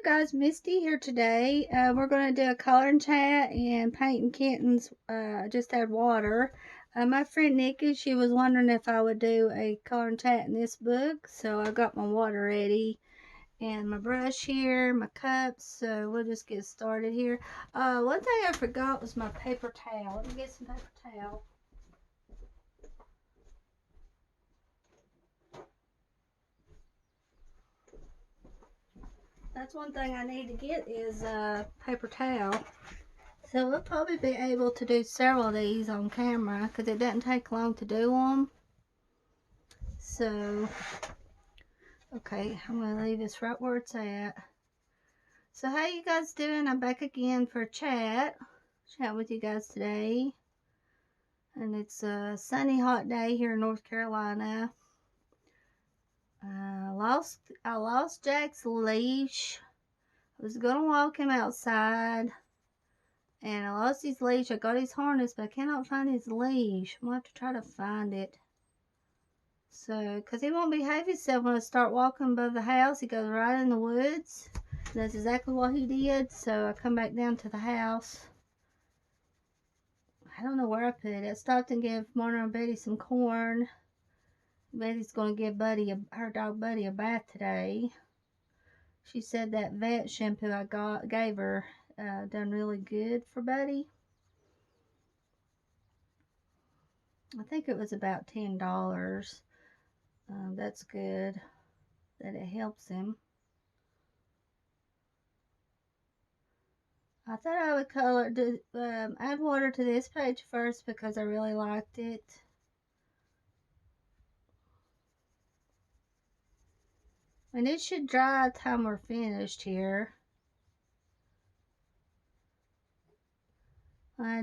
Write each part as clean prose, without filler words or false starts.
guys, Misty here today. We're going to do a coloring chat and painting kittens. Just add water. My friend Nikki, she was wondering if I would do a coloring chat in this book. So I got my water ready and my brush here, my cups. So we'll just get started here. One thing I forgot was my paper towel. Let me get some paper towel. That's one thing I need to get is a paper towel. So we'll probably be able to do several of these on camera because it doesn't take long to do them. So, okay, I'm going to leave this right where it's at. So how you guys doing? I'm back again for a chat with you guys today. And it's a sunny, hot day here in North Carolina. I lost Jack's leash. I was going to walk him outside. And I lost his leash. I got his harness, but I cannot find his leash. I'm going to have to try to find it. So, because he won't behave himself when I start walking above the house. He goes right in the woods. And that's exactly what he did. So, I come back down to the house. I don't know where I put it. I stopped and gave Marna and Betty some corn. Betty's going to give her dog Buddy a bath today. She said that vet shampoo I gave her done really good for Buddy. I think it was about $10. That's good that it helps him. I thought I would add water to this page first because I really liked it. And it should dry by the time we're finished here.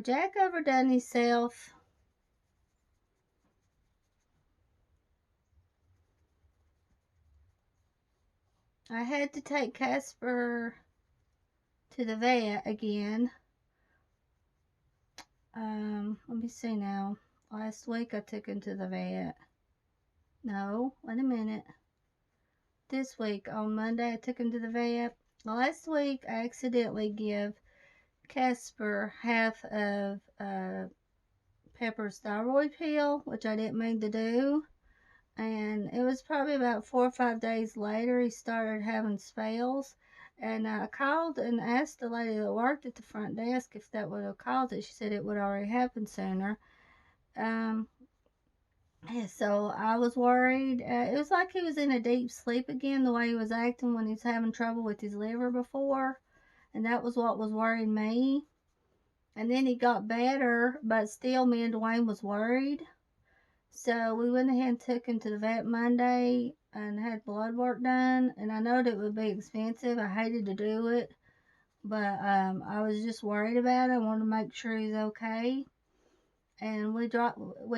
Jack overdone himself. I had to take Casper to the vet again. Let me see now. Last week I took him to the vet. No, wait a minute. This week on Monday I took him to the vet. Last week I accidentally gave Casper half of Pepper's thyroid pill, which I didn't mean to do. And it was probably about 4 or 5 days later he started having spells. And I called and asked the lady that worked at the front desk if that would have caused it. She said it would already happen sooner. So I was worried. It was like he was in a deep sleep again, the way he was acting when he was having trouble with his liver before. And that was what was worrying me. And then he got better, but still me and Dwayne was worried. So we went ahead and took him to the vet Monday and had blood work done. And I know that it would be expensive. I hated to do it. But I was just worried about it. I wanted to make sure he's okay. And we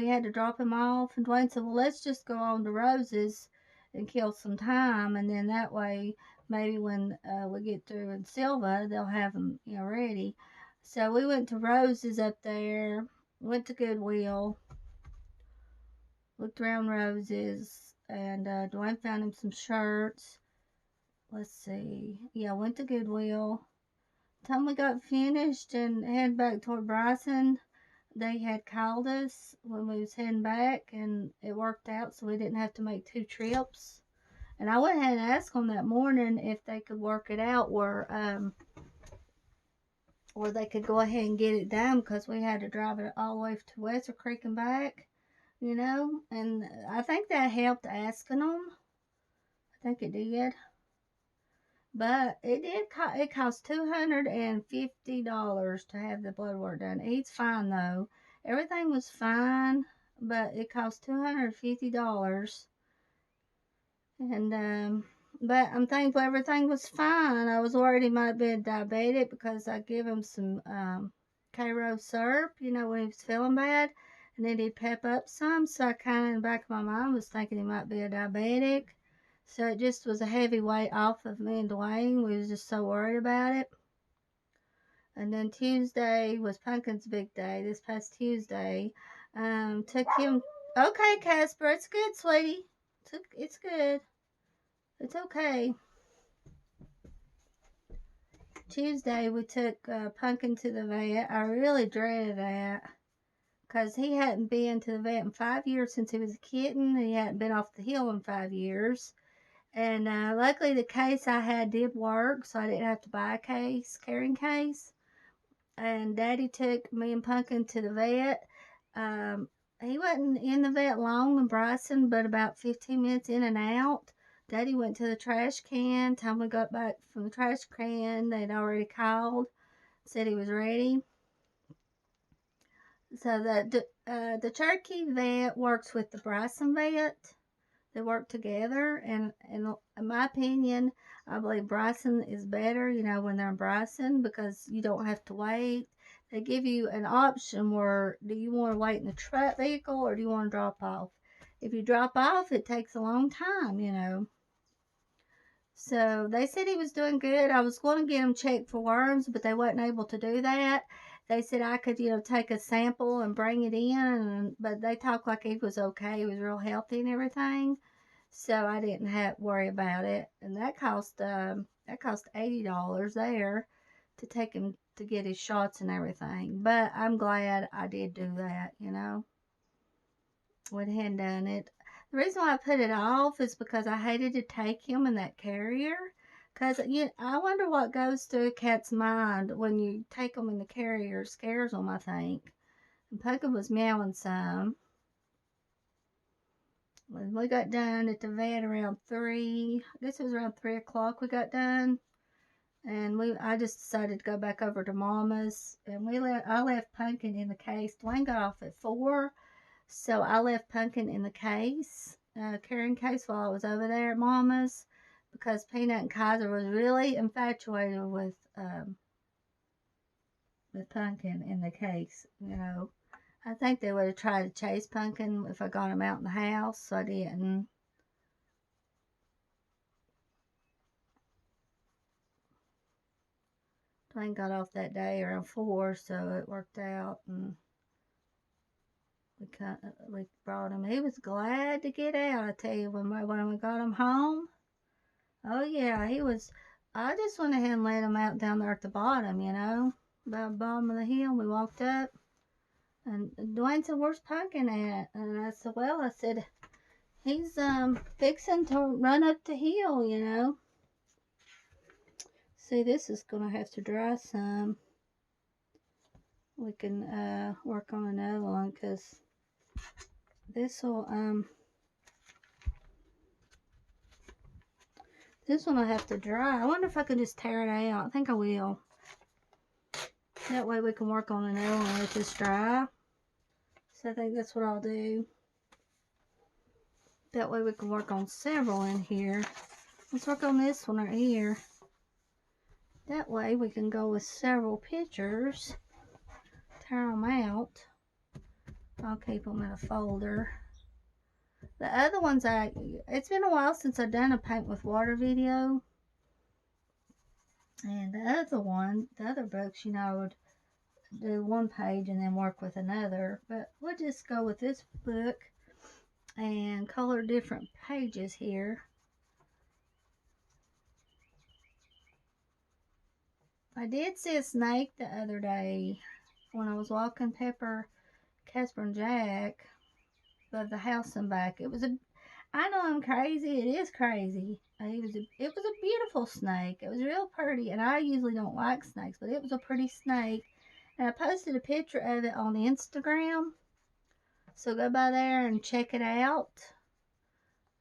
had to drop him off. And Dwayne said, well, let's just go on to Rose's and kill some time. And then that way, maybe when we get through in Silva, they'll have him, ready. So we went to Rose's up there, went to Goodwill, looked around Rose's, and Dwayne found him some shirts. Let's see. Yeah, went to Goodwill. Time we got finished and headed back toward Bryson, they had called us when we was heading back, and it worked out so we didn't have to make 2 trips. And I went ahead and asked them that morning if they could work it out where they could go ahead and get it done because we had to drive it all the way to Wester Creek and back, and I think that helped asking them. I think it did. But it cost $250 to have the blood work done. He's fine though. Everything was fine, but it cost $250. And but I'm thankful everything was fine. I was worried he might be diabetic because I give him some K-Rose syrup, when he was feeling bad, and then he'd pep up some. So I kind of in the back of my mind was thinking he might be a diabetic. So it just was a heavy weight off of me and Dwayne. We was just so worried about it. And then Tuesday was Pumpkin's big day. This past Tuesday, took him. Okay, Casper, it's good, sweetie. It's good. It's okay. Tuesday, we took Pumpkin to the vet. I really dreaded that because he hadn't been to the vet in 5 years since he was a kitten. He hadn't been off the hill in 5 years. And luckily, the case I had did work, so I didn't have to buy a carrying case. And Daddy took me and Pumpkin to the vet. Um, he wasn't in the vet long in Bryson, but about 15 minutes in and out. Daddy went to the trash can. Time we got back from the trash can, they'd already called, said he was ready. So the Cherokee vet works with the Bryson vet. They work together, and in my opinion, I believe Bryson is better, when they're in Bryson because you don't have to wait. They give you an option where do you want to wait in the truck vehicle or do you want to drop off? If you drop off, it takes a long time. So they said he was doing good. I was going to get him checked for worms, but they wasn't able to do that. They said I could, take a sample and bring it in, but they talked like he was okay. He was real healthy and everything. So I didn't have to worry about it. And that cost $80 there to take him to get his shots and everything. But I'm glad I did do that. Went ahead and done it. The reason why I put it off is because I hated to take him in that carrier. Because I wonder what goes through a cat's mind when you take them in the carrier. It scares them, I think. And Pumpkin was meowing some. When we got done at the vet around 3, I guess it was around 3 o'clock we got done. And I just decided to go back over to Mama's. And I left Pumpkin in the case. Dwayne got off at 4. So I left Pumpkin in the case, carrying case while I was over there at Mama's because Peanut and Kaiser was really infatuated with Pumpkin in the case. I think they would have tried to chase Pumpkin if I got him out in the house, so I didn't. Dwayne got off that day around 4, so it worked out, and we brought him. He was glad to get out, I tell you, when we got him home. Oh, yeah, he was. I just went ahead and let him out down there at the bottom, by the bottom of the hill. We walked up, and Dwayne said, "Where's Pumpkin at?" And I said, he's fixing to run up the hill. See, this is going to have to dry some. We can work on another one, because this will, this one will have to dry. I wonder if I can just tear it out. I think I will. That way we can work on another one with this dry. So I think that's what I'll do. That way we can work on several in here. Let's work on this one right here. That way we can go with several pictures. Tear them out. I'll keep them in a folder. The other ones, it's been a while since I've done a paint with water video. And the other books, I would do one page and then work with another. But we'll just go with this book and color different pages here. I did see a snake the other day when I was walking Pepper, Casper, and Jack above the house and back. I know I'm crazy. It is crazy. It was a beautiful snake. It was real pretty, and I usually don't like snakes, but it was a pretty snake. And I posted a picture of it on Instagram. So go by there and check it out.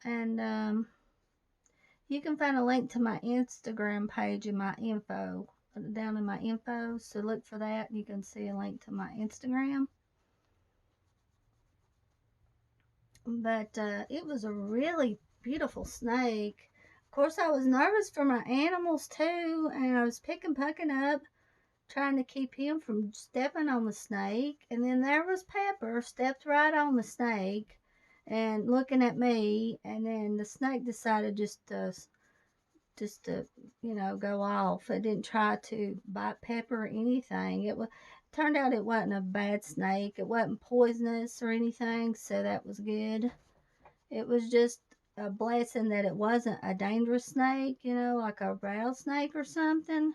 And you can find a link to my Instagram page in my info, down in my info. So look for that, and you can see a link to my Instagram. But it was a really beautiful snake. Of course, I was nervous for my animals too, and I was picking Pumpkin up, trying to keep him from stepping on the snake. And then there was Pepper, stepped right on the snake and looking at me. And then the snake decided just to go off. It didn't try to bite Pepper or anything. Turned out it wasn't a bad snake. It wasn't poisonous or anything, so that was good. It was just a blessing that it wasn't a dangerous snake, like a rattlesnake or something.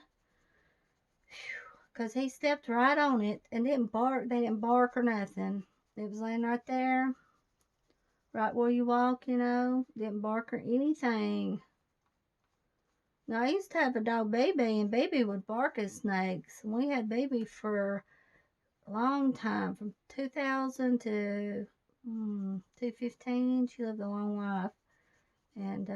because he stepped right on it and didn't bark. They didn't bark or nothing. It was laying right there, right where you walk, you know. Didn't bark or anything. Now, I used to have a dog, Baby, and Baby would bark at snakes. And we had Baby for a long time, from 2000 to 2015. She lived a long life. And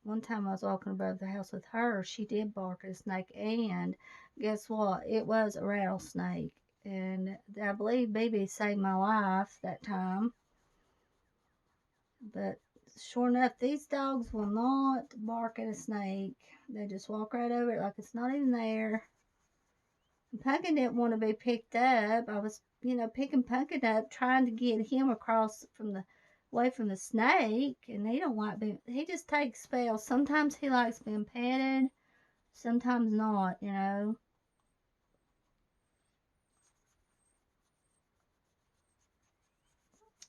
one time I was walking above the house with her, she did bark at a snake, and guess what? It was a rattlesnake. And I believe Baby saved my life that time. But sure enough, these dogs will not bark at a snake. They just walk right over it like it's not even there. And Pumpkin didn't want to be picked up. I was, picking Pumpkin up, trying to get him across from the away from the snake, and he don't like being. He just takes spells. Sometimes he likes being petted, sometimes not.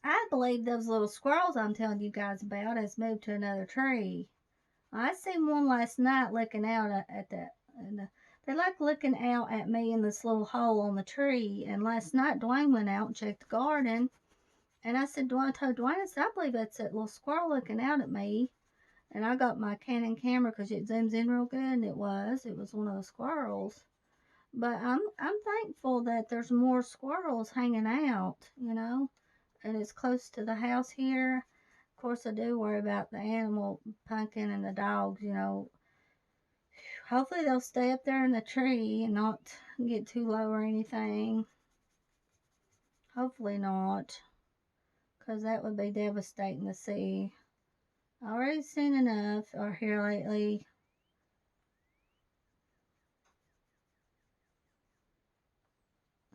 I believe those little squirrels I'm telling you guys about has moved to another tree. I seen one last night looking out at that, and they like looking out at me in this little hole on the tree. And last night Dwayne went out and checked the garden, and I said, Dwayne, I told Dwayne, I said, I believe that's that little squirrel looking out at me. And I got my Canon camera because it zooms in real good, and it was one of the squirrels. But I'm thankful that there's more squirrels hanging out, and it's close to the house here. Of course, I do worry about the animal, Pumpkin, and the dogs. Hopefully they'll stay up there in the tree and not get too low or anything. Hopefully not, because that would be devastating to see. I already seen enough here lately.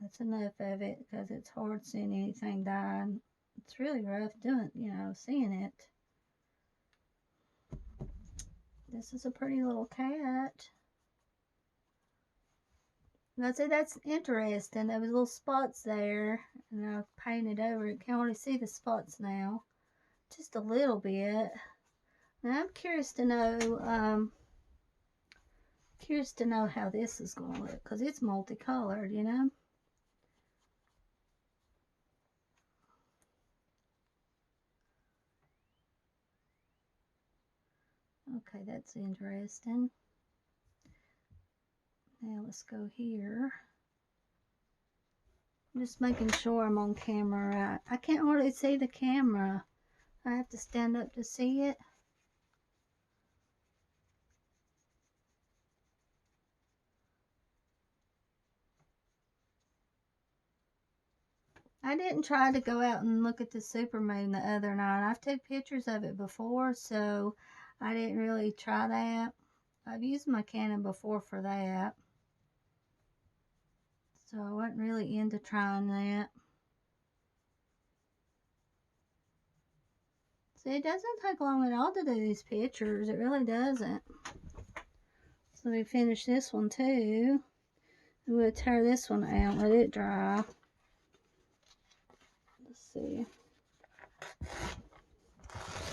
That's enough of it, because it's hard seeing anything dying. It's really rough seeing it. This is a pretty little cat. That's interesting. There was little spots there, and I painted over it. Can't really see the spots now, just a little bit. And I'm curious to know, how this is going to look, because it's multicolored. Okay, that's interesting. Now let's go here. I'm just making sure I'm on camera right. I can't hardly see the camera. I have to stand up to see it. I didn't try to go out and look at the supermoon the other night. I've took pictures of it before, so I didn't really try that. I've used my Canon before for that, so I wasn't really into trying that. See, it doesn't take long at all to do these pictures. It really doesn't. So we finish this one too. I'm going to tear this one out, let it dry. Let's see.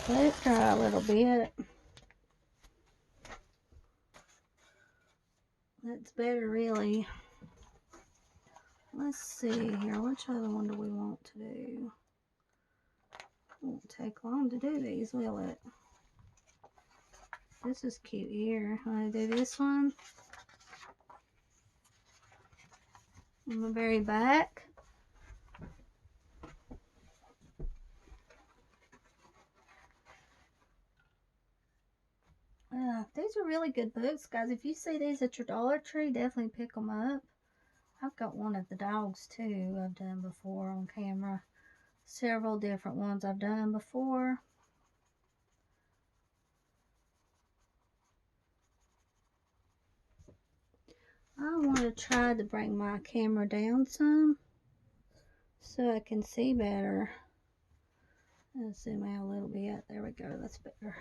Let it dry a little bit. That's better, really. Let's see here. Which other one do we want to do? It won't take long to do these, will it? This is cute here. Want to do this one? On the very back. These are really good books, guys. If you see these at your Dollar Tree, definitely pick them up. I've got one of the dogs too I've done before on camera. Several different ones I've done before. I want to try to bring my camera down some so I can see better. Let's zoom out a little bit. There we go. That's better.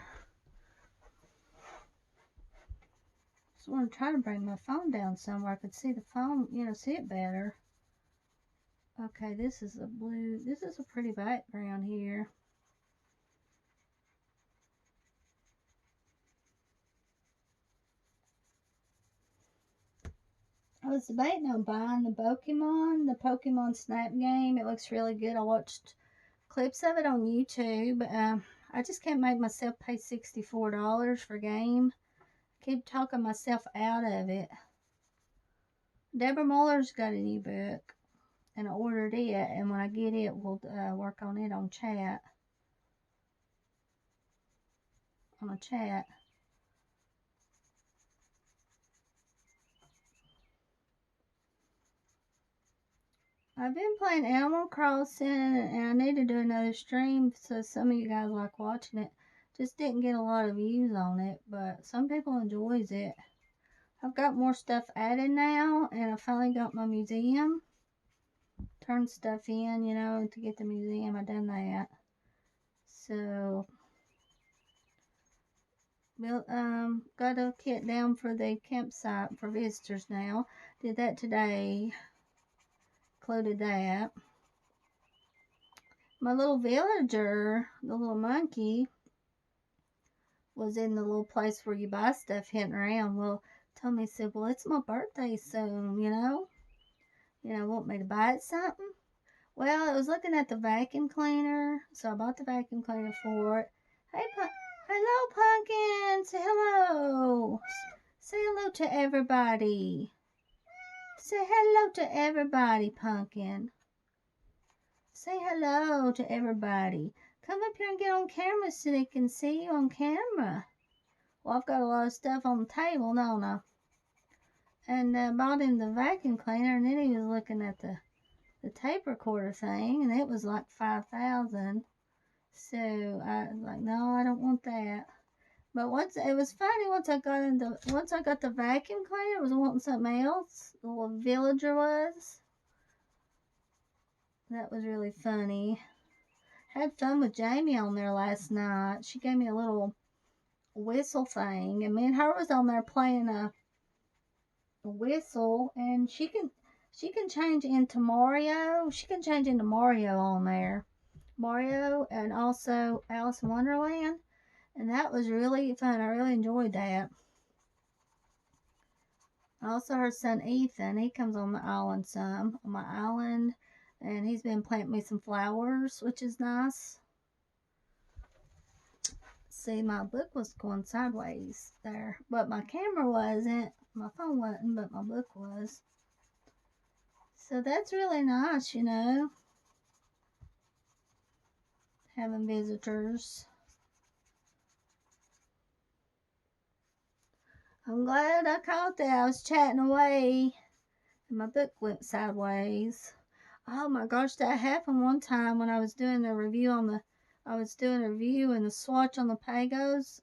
Just want to try to bring my phone down somewhere I could see the phone, see it better. Okay, this is a blue. This is a pretty background here. was debating on buying the Pokemon Snap game. It looks really good. I watched clips of it on YouTube. I just can't make myself pay $64 for a game. I keep talking myself out of it. Deborah Muller's got a new book, and I ordered it, and when I get it, we'll work on it on chat. On a chat. I've been playing Animal Crossing, and I need to do another stream so some of you guys like watching it. Just didn't get a lot of views on it, but some people enjoys it. I've got more stuff added now, and I finally got my museum. Turned stuff in, you know, to get the museum. I done that. So, got a kit down for the campsite for visitors now. Did that today. Included that. My little villager, the little monkey, was in the little place where you buy stuff hitting around. Well, told me, said, well, it's my birthday soon, you know. Want me to buy it something? Well, I was looking at the vacuum cleaner, so I bought the vacuum cleaner for it. Hey, hello, Pumpkin. Say hello. Say hello to everybody. Say hello to everybody, Pumpkin. Say hello to everybody. Come up here and get on camera so they can see you on camera. Well, I've got a lot of stuff on the table, don't I? And bought him the vacuum cleaner, and then he was looking at the tape recorder thing, and it was like $5,000. So I was like, no, I don't want that. But once it was funny, once I got the vacuum cleaner, I was wanting something else. The little villager was. That was really funny. Had fun with Jamie on there last night. She gave me a little whistle thing, and me and her was on there playing a whistle, and she can change into Mario. She can change into Mario on there. Mario and also Alice in Wonderland. And that was really fun. I really enjoyed that. Also, her son Ethan, he comes on the island on my island. And he's been planting me some flowers, which is nice. See, my book was going sideways there. But my camera wasn't. My phone wasn't, but my book was. So that's really nice, you know. Having visitors. I'm glad I caught that. I was chatting away and my book went sideways. Oh my gosh, that happened one time when I was doing a review and the swatch on the Pagos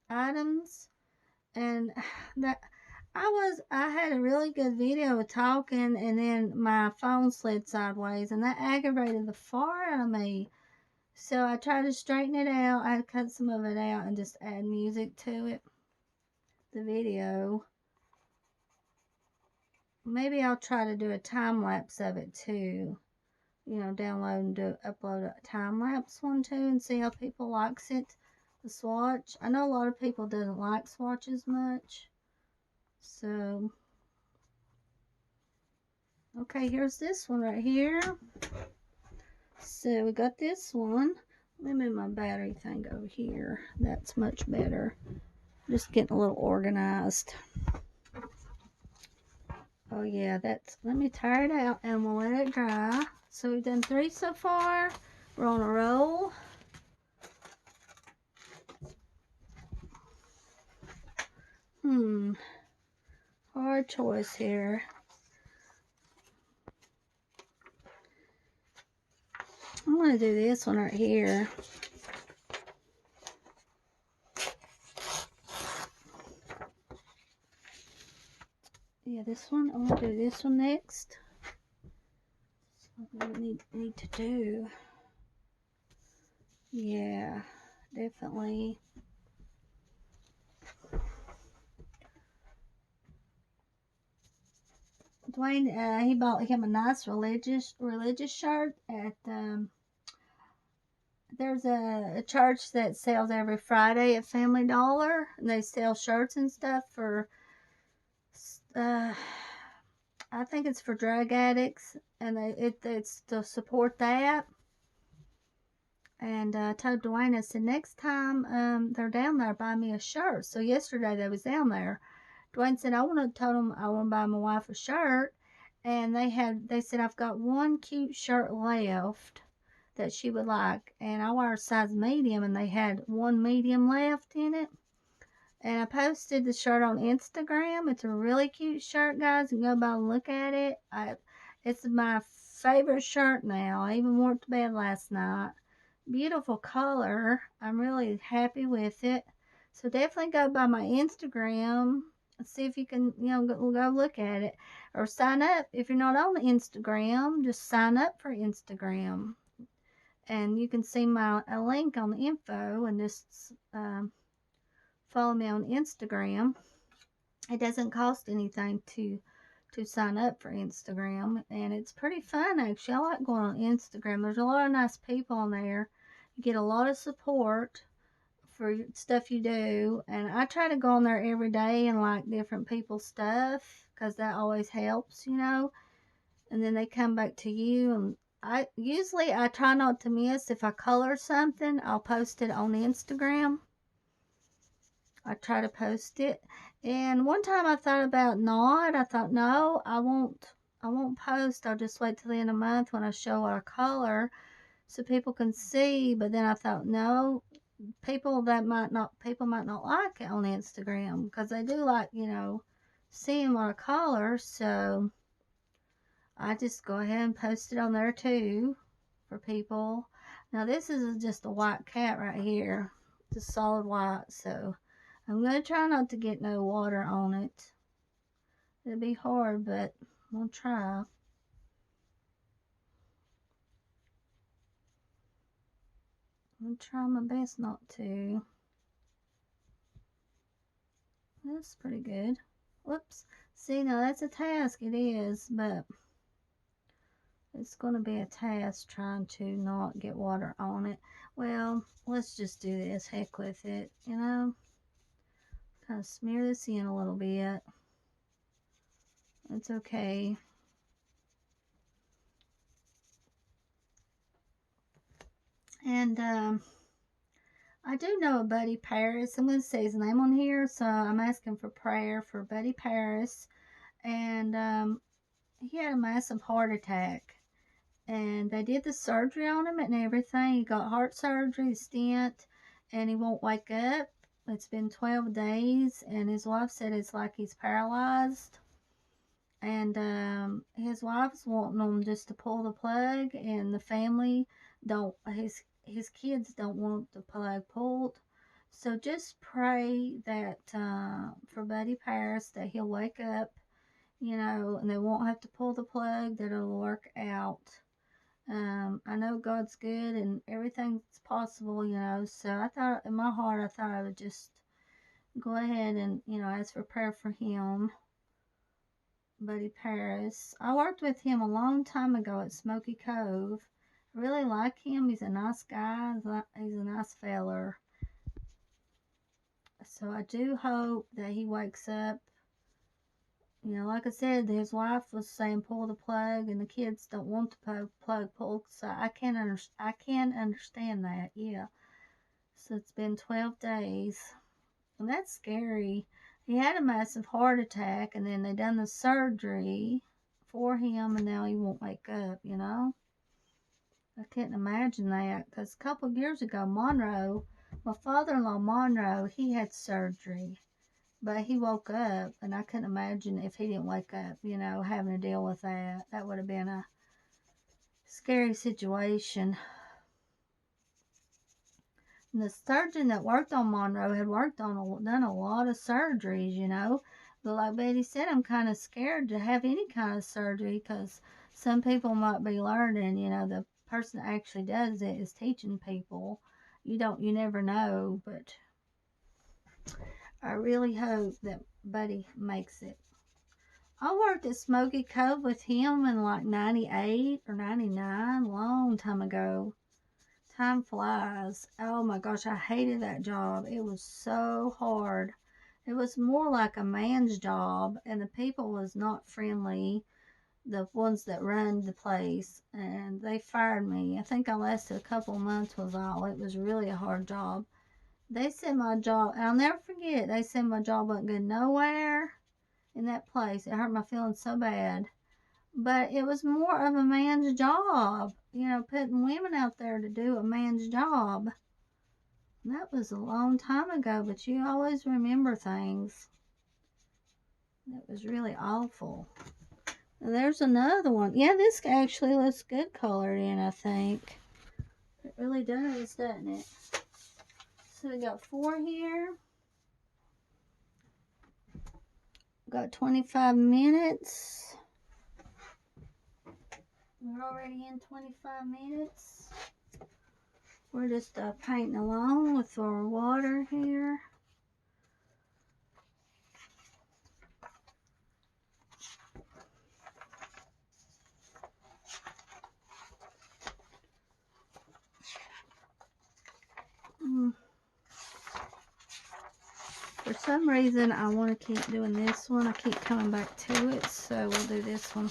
items, and that I had a really good video of talking, and then my phone slid sideways, and that aggravated the far out of me. So I tried to straighten it out. I cut some of it out and just add music to it, the video. Maybe I'll try to do a time lapse of it too. You know, download and upload a time lapse one too, and see how people likes it. The swatch. I know a lot of people doesn't like swatches much. So, okay, here's this one right here. So we got this one. Let me move my battery thing over here. That's much better. Just getting a little organized. Oh yeah, let me tire it out and we'll let it dry. So we've done 3 so far. We're on a roll. Hard choice here. I'm going to do this one right here. Yeah, this one. I'm going to do this one next. Something we need to do. Yeah, definitely. Dwayne, he bought him a nice religious shirt at there's a church that sells every Friday at Family Dollar, and they sell shirts and stuff for I think it's for drug addicts, and it's to support that. And I told Dwayne, I said, next time they're down there, buy me a shirt. So yesterday they was down there. Dwayne said, told them I want to buy my wife a shirt. And they said, I've got one cute shirt left that she would like. And I wear a size medium, and they had one medium left in it. And I posted the shirt on Instagram. It's a really cute shirt, guys. You can go by and look at it. It's my favorite shirt now. I even wore it to bed last night. Beautiful color. I'm really happy with it. So definitely go by my Instagram and see if you can, go look at it. Or sign up. If you're not on the Instagram, just sign up for Instagram. And you can see a link on the info, and just follow me on Instagram. It doesn't cost anything to sign up for Instagram, and it's pretty fun actually. I like going on Instagram. There's a lot of nice people on there. You get a lot of support for stuff you do, and I try to go on there every day and like different people's stuff because that always helps, and then they come back to you. And I try not to miss. If I color something, I'll post it on Instagram. I try to post it. And one time I thought about not. I thought, no, I won't post. I'll just wait till the end of the month when I show our color so people can see. But then I thought, no, people might not like it on Instagram because they do like, seeing what I color. So I just go ahead and post it on there too for people. Now this is just a white cat right here. It's a solid white, so I'm going to try not to get no water on it. It'll be hard, but I'm going to try. I'm going to try my best not to. That's pretty good. Whoops. See, now that's a task. It is, but it's going to be a task trying to not get water on it. Well, let's just do this. Heck with it, Kind of smear this in a little bit. It's okay. And I do know a Buddy Paris. I'm going to say his name on here, so I'm asking for prayer for Buddy Paris. And he had a massive heart attack. And they did the surgery on him and everything. He got heart surgery, stent, and he won't wake up. It's been 12 days, and his wife said it's like he's paralyzed. And his wife's wanting him just to pull the plug, and the family don't. His kids don't want the plug pulled. So just pray that for Buddy Paris that he'll wake up, and they won't have to pull the plug. That it'll work out. I know God's good and everything's possible, So I thought in my heart, I thought I would just go ahead and ask for prayer for him. Buddy Paris. I worked with him a long time ago at Smoky Cove. I really like him. He's a nice guy. He's a nice feller. So I do hope that he wakes up. Like I said, his wife was saying pull the plug, and the kids don't want the plug pulled. So I can understand that. Yeah. So it's been 12 days, and that's scary. He had a massive heart attack, and then they done the surgery for him, and now he won't wake up, I couldn't imagine that, because a couple of years ago, my father-in-law Monroe, he had surgery, but he woke up, and I couldn't imagine if he didn't wake up, having to deal with that. That would have been a scary situation. And the surgeon that worked on Monroe had done a lot of surgeries, But like Betty said, I'm kind of scared to have any kind of surgery because some people might be learning, the person that actually does it is teaching people. You never know, but I really hope that Buddy makes it. I worked at Smoky Cove with him in like 98 or 99, long time ago. Time flies. Oh my gosh, I hated that job. It was so hard. It was more like a man's job, and the people was not friendly. the ones that run the place, and they fired me. I think I lasted a couple months was all. It was really a hard job. They said my job, and I'll never forget it, they said my job wasn't good nowhere in that place. It hurt my feelings so bad. But it was more of a man's job, you know, putting women out there to do a man's job. And that was a long time ago, but you always remember things. That was really awful. There's another one. Yeah, this actually looks good colored in, I think. It really does, doesn't it? So we got 4 here. Got 25 minutes. We're already in 25 minutes. We're just painting along with our water here. For some reason, I want to keep doing this one. I keep coming back to it, so we'll do this one.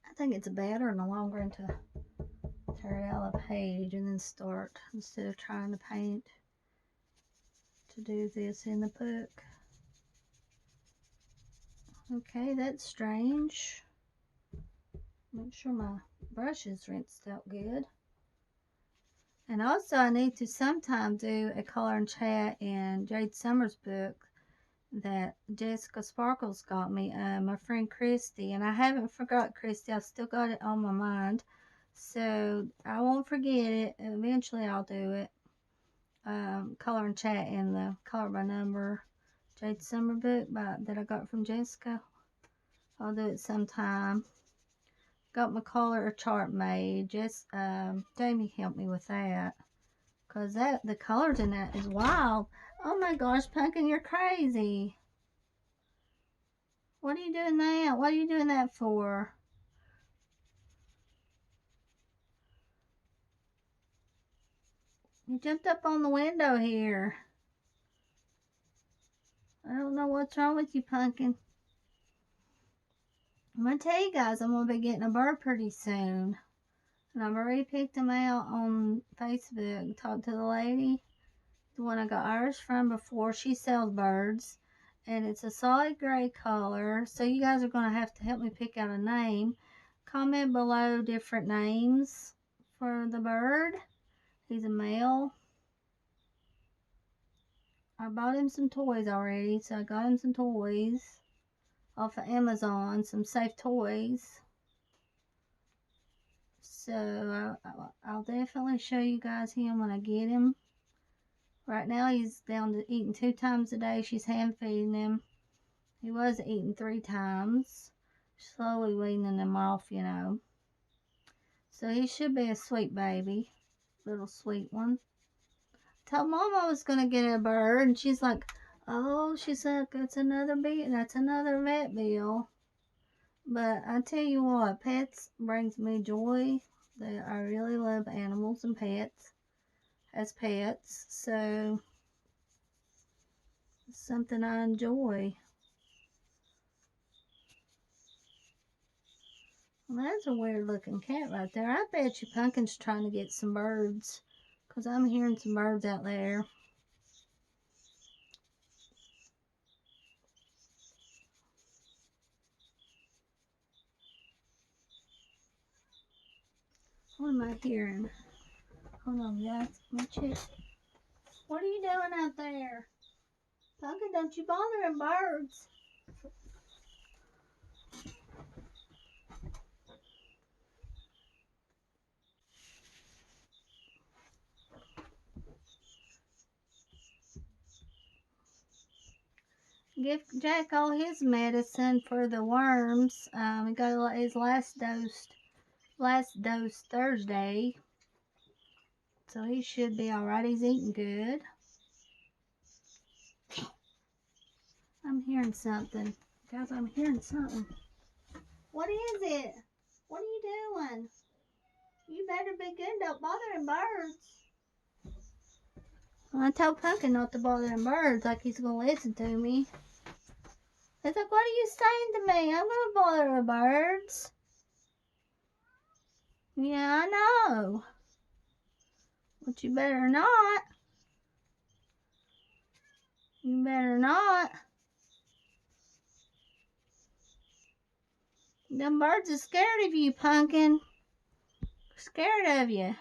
I think it's better in the long run to tear out a page and then start, instead of trying to paint, to do this in the book. Okay, that's strange. Make sure my brush is rinsed out good. And also I need to sometime do a color and chat in Jade Summers' book that Jessica Sparkles got me, my friend Christy. And I haven't forgot Christy. I've still got it on my mind. So I won't forget it. Eventually I'll do it. Color and chat in the Color by Number Jade Summer book that I got from Jessica. I'll do it sometime. Got my color chart made. Jamie helped me with that. Because the colors in that is wild. Oh my gosh, Pumpkin, you're crazy. What are you doing that? What are you doing that for? You jumped up on the window here. I don't know what's wrong with you, Pumpkin. I'm going to tell you guys, I'm going to be getting a bird pretty soon. And I've already picked them out on Facebook. Talked to the lady, the one I got ours from before. She sells birds. And it's a solid gray color. So you guys are going to have to help me pick out a name. Comment below different names for the bird. He's a male. I bought him some toys already, so I got him some toys off of Amazon, some safe toys. So I'll definitely show you guys him when I get him. Right now he's down to eating 2 times a day. She's hand feeding him. He was eating 3 times. Slowly weaning him off, you know. So he should be a sweet baby. Little sweet one. Told Mom I was gonna get a bird, and she's like, "Oh," she's like, "that's another vet bill." But I tell you what, pets brings me joy. I really love animals and pets as pets, so it's something I enjoy. Well, that's a weird looking cat right there. I bet you Pumpkin's trying to get some birds, because I'm hearing some birds out there. What am I hearing? Hold on, guys. Let me check. What are you doing out there? Pumpkin, don't you bother them birds. Give Jack all his medicine for the worms. He got his last dose Thursday. So he should be alright. He's eating good. I'm hearing something. Guys, I'm hearing something. What is it? What are you doing? You better be good. Don't bother them birds. I told Pumpkin not to bother them birds, like he's gonna listen to me. He's like, what are you saying to me? I'm gonna bother the birds. Yeah, I know. But you better not. You better not. Them birds are scared of you, Pumpkin. Scared of you.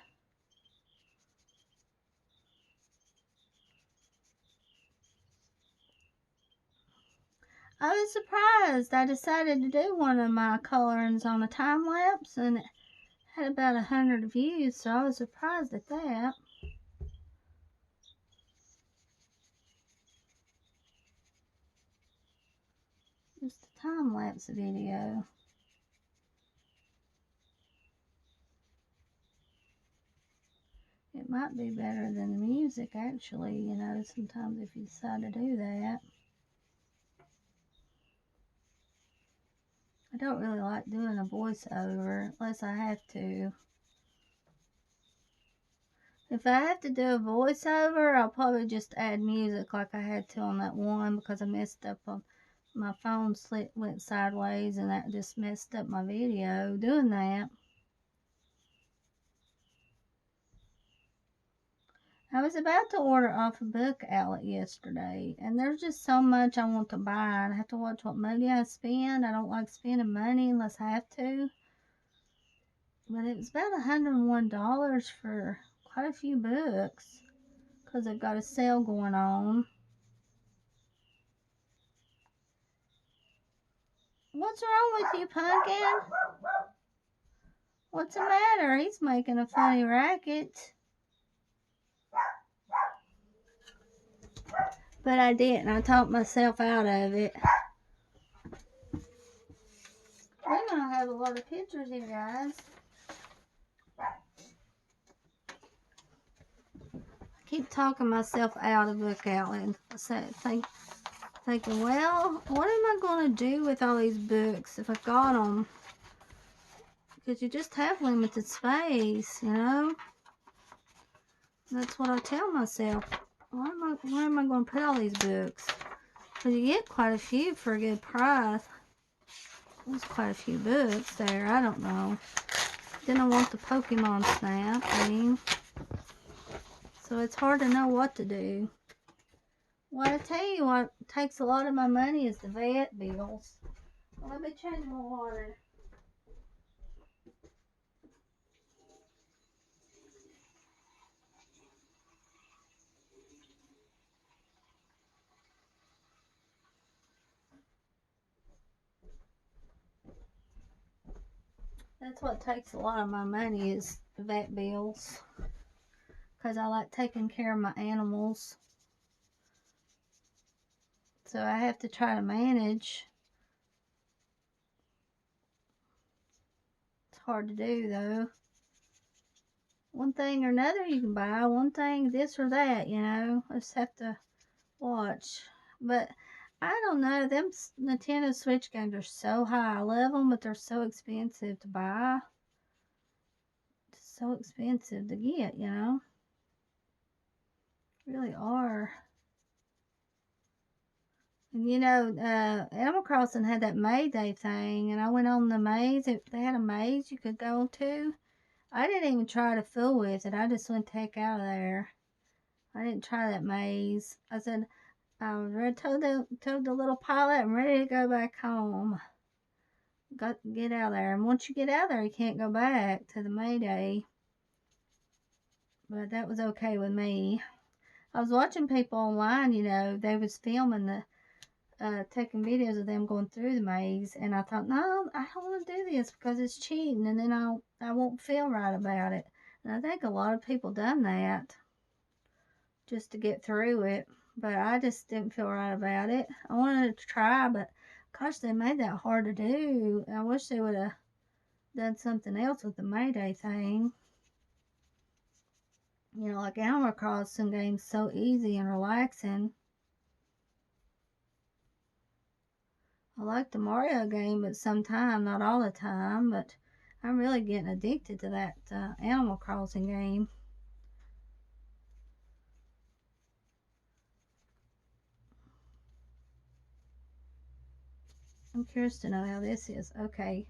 I was surprised. I decided to do one of my colorings on a time lapse and it had about 100 views, so I was surprised at that. Just a time lapse video. It might be better than the music, actually, you know, sometimes if you decide to do that. I don't really like doing a voiceover unless I have to. If I have to do a voiceover, I'll probably just add music like I had to on that one because I messed up on my phone went sideways and that just messed up my video doing that. I was about to order off a book outlet yesterday, and there's just so much I want to buy. I have to watch what money I spend. I don't like spending money unless I have to. But it was about $101 for quite a few books because they've got a sale going on. What's wrong with you, Pumpkin? What's the matter? He's making a funny racket. But I didn't. I talked myself out of it. We're going to have a lot of pictures here, guys. I keep talking myself out of Book Outlet. Thinking, well, what am I going to do with all these books if I got them? Because you just have limited space, you know? That's what I tell myself. Where am I going to put all these books? Because you get quite a few for a good price. There's quite a few books there. I don't know. Then I want the Pokemon Snap thing. So it's hard to know what to do. Well, I tell you what takes a lot of my money is the vet bills. Well, let me change my water. That's what takes a lot of my money is the vet bills. Because I like taking care of my animals. So I have to try to manage. It's hard to do though. One thing or another you can buy. One thing, this or that, you know. I just have to watch. But I don't know. Them Nintendo Switch games are so high. I love them, but they're so expensive to buy. So expensive to get, you know. Really are. And you know, Animal Crossing had that Mayday thing, and I went on the maze. They had a maze you could go to. I didn't even try to fool with it. I just went to heck out of there. I didn't try that maze. I said, I was ready, told the little pilot, I'm ready to go back home. Get out of there. And once you get out of there, you can't go back to the Mayday. But that was okay with me. I was watching people online, you know, they was filming taking videos of them going through the maze, and I thought, no, I don't want to do this because it's cheating, and then I won't feel right about it. And I think a lot of people done that just to get through it, but I just didn't feel right about it. I wanted to try, but gosh, they made that hard to do. I wish they would have done something else with the Mayday thing. You know, like Animal Crossing game's so easy and relaxing. I like the Mario game, but sometimes, not all the time, but I'm really getting addicted to that Animal Crossing game. I'm curious to know how this is. Okay,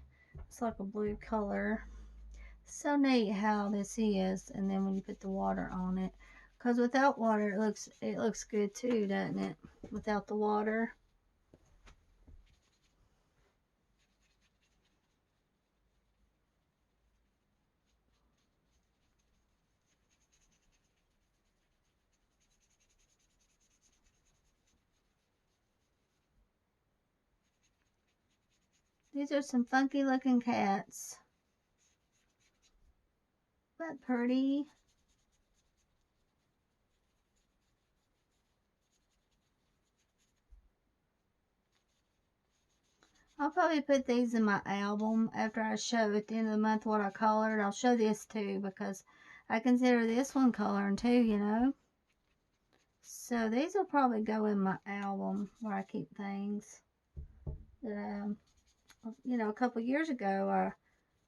it's like a blue color. So neat how this is, and then when you put the water on it, because without water it looks good too, doesn't it? Without the water. These are some funky looking cats, but pretty. I'll probably put these in my album after I show at the end of the month what I colored. I'll show this too because I consider this one coloring too, you know. So these will probably go in my album where I keep things that, a couple years ago,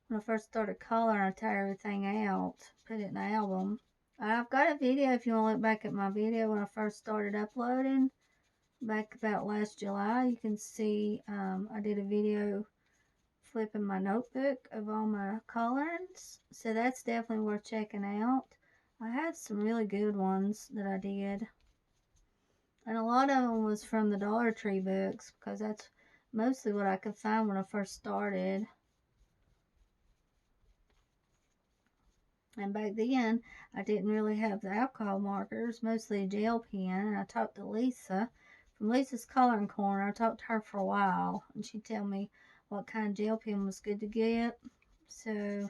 when I first started coloring, I tear everything out, put it in an album. I've got a video if you want to look back at my video when I first started uploading, back about last July. You can see I did a video flipping my notebook of all my colorings. So that's definitely worth checking out. I had some really good ones that I did. And a lot of them was from the Dollar Tree books because that's mostly what I could find when I first started. And back then, I didn't really have the alcohol markers, mostly a gel pen. And I talked to Lisa from Lisa's Coloring Corner. I talked to her for a while, and she'd tell me what kind of gel pen was good to get. So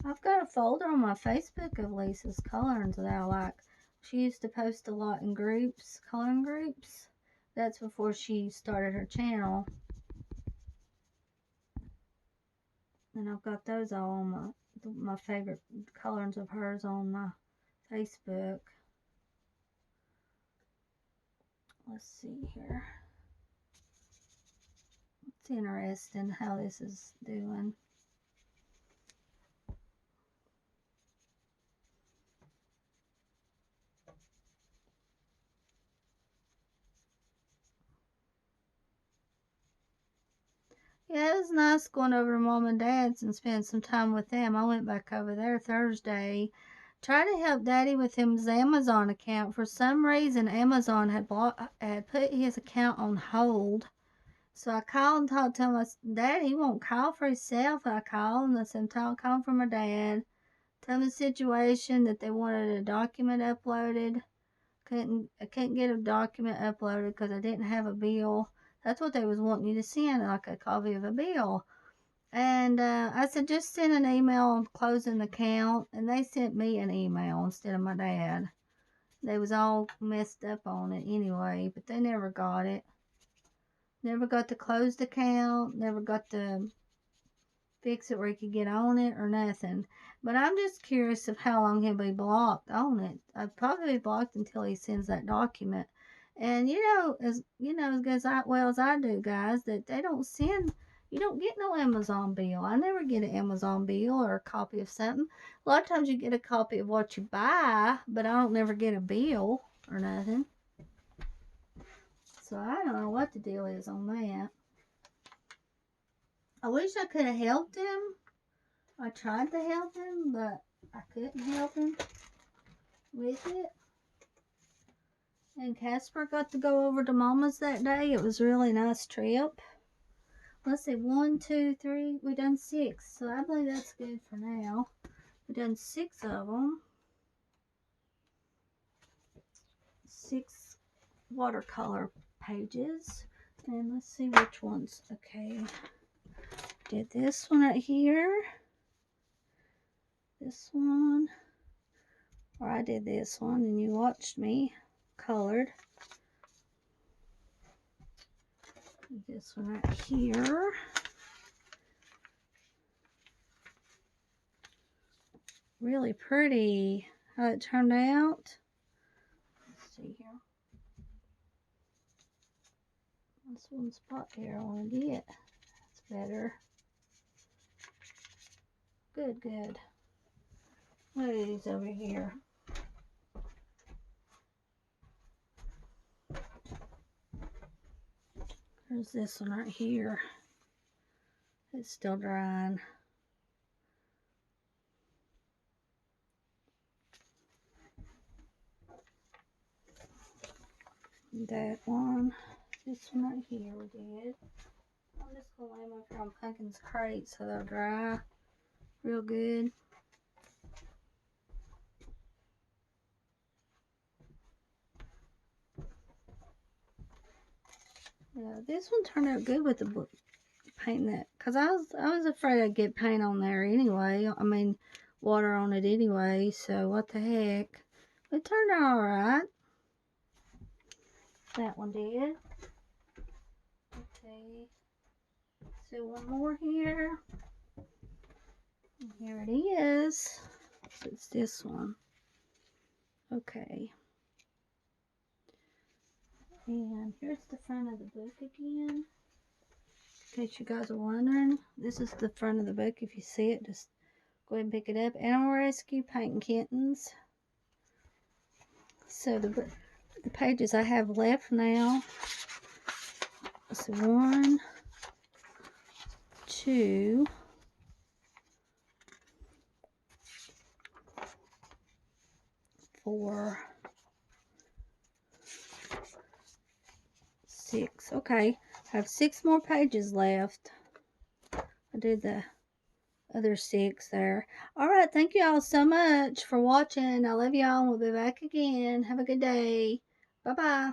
I've got a folder on my Facebook of Lisa's colorings that I like. She used to post a lot in groups, coloring groups. That's before she started her channel. And I've got those all on my favorite colorings of hers on my Facebook. Let's see here. It's interesting how this is doing. Yeah, it was nice going over to Mom and Dad's and spending some time with them. I went back over there Thursday. Tried to help Daddy with his Amazon account. For some reason, Amazon had put his account on hold. So I called and talked to him. I said, Daddy, he won't call for himself. I called and I said, I'm calling for my dad. Tell him the situation, that they wanted a document uploaded. I couldn't get a document uploaded because I didn't have a bill. That's what they was wanting you to send, like a copy of a bill. And I said, just send an email closing the account. And they sent me an email instead of my dad. They was all messed up on it anyway, but they never got it. Never got to close the account. Never got to fix it where he could get on it or nothing. But I'm just curious of how long he'll be blocked on it. I'll probably be blocked until he sends that document. And as well as I do, guys, that they don't send. You don't get no Amazon bill. I never get an Amazon bill or a copy of something. A lot of times you get a copy of what you buy, but I don't never get a bill or nothing. So I don't know what the deal is on that. I wish I could have helped him. I tried to help him, but I couldn't help him with it. And Casper got to go over to Mama's that day. It was a really nice trip. Let's see, 1, 2, 3. We done 6, so I believe that's good for now. We done 6 of them. 6 watercolor pages. And let's see which ones. Okay. Did this one right here. This one. Or I did this one and you watched me colored. This one right here. Really pretty how it turned out. Let's see here. This one spot here I want to get. That's better. Good, good. Look at these over here. There's this one right here. It's still drying. That one. This one right here we did. I'm just going to lay them over on Pumpkin's crate so they'll dry real good. Yeah, this one turned out good with the book painting that, because I was afraid I'd get paint on there anyway. I mean, water on it anyway, so what the heck. It turned out alright. That one did. Okay. So one more here. And here it is. So it's this one. Okay. And here's the front of the book again. In case you guys are wondering, this is the front of the book. If you see it, just go ahead and pick it up. Animal Rescue, Painting Kittens. So the pages I have left now. So 1, 2, 4, 6. Okay, I have 6 more pages left. I did the other 6 there. Alright, thank you all so much for watching. I love y'all. We'll be back again. Have a good day. Bye-bye.